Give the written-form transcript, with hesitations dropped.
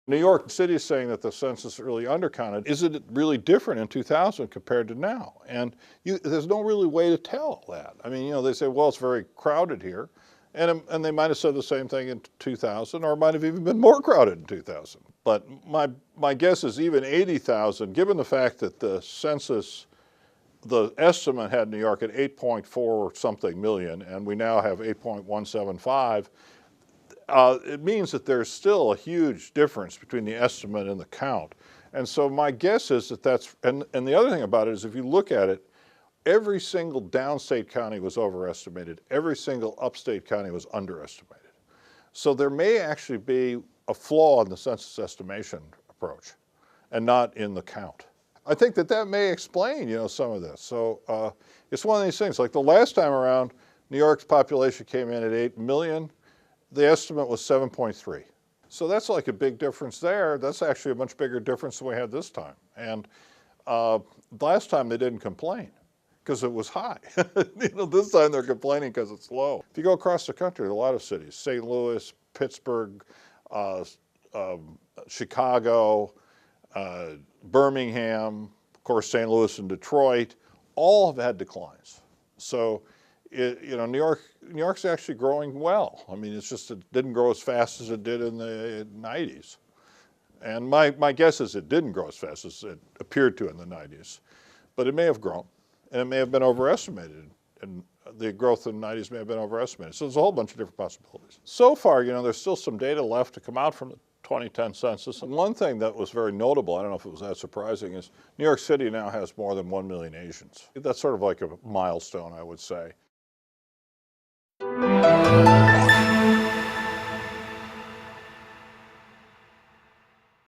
New York City is saying that the census really undercounted. Is it really different in 2000 compared to now? And there's no really way to tell that. I mean, they say, well, it's very crowded here. And they might have said the same thing in 2000, or it might have even been more crowded in 2000. But my guess is even 80,000, given the fact that the census, the estimate had New York at 8.4 something million, and we now have 8.175. It means that there's still a huge difference between the estimate and the count. And so my guess is that and the other thing about it is if you look at it, every single downstate county was overestimated. Every single upstate county was underestimated. So there may actually be a flaw in the census estimation approach and not in the count. I think that may explain, some of this. So it's one of these things, like the last time around, New York's population came in at 8 million. The estimate was 7.3. So that's like a big difference there. That's actually a much bigger difference than we had this time. And last time they didn't complain because it was high. This time they're complaining because it's low. If you go across the country, a lot of cities, St. Louis, Pittsburgh, Chicago, Birmingham, of course, St. Louis and Detroit, all have had declines. So New York's actually growing well. I mean, it's just it didn't grow as fast as it did in the 90s. And my guess is it didn't grow as fast as it appeared to in the 90s. But it may have grown, and it may have been overestimated. And the growth in the 90s may have been overestimated. So there's a whole bunch of different possibilities. So far, there's still some data left to come out from the 2010 census. And one thing that was very notable, I don't know if it was that surprising, is New York City now has more than 1 million Asians. That's sort of like a milestone, I would say.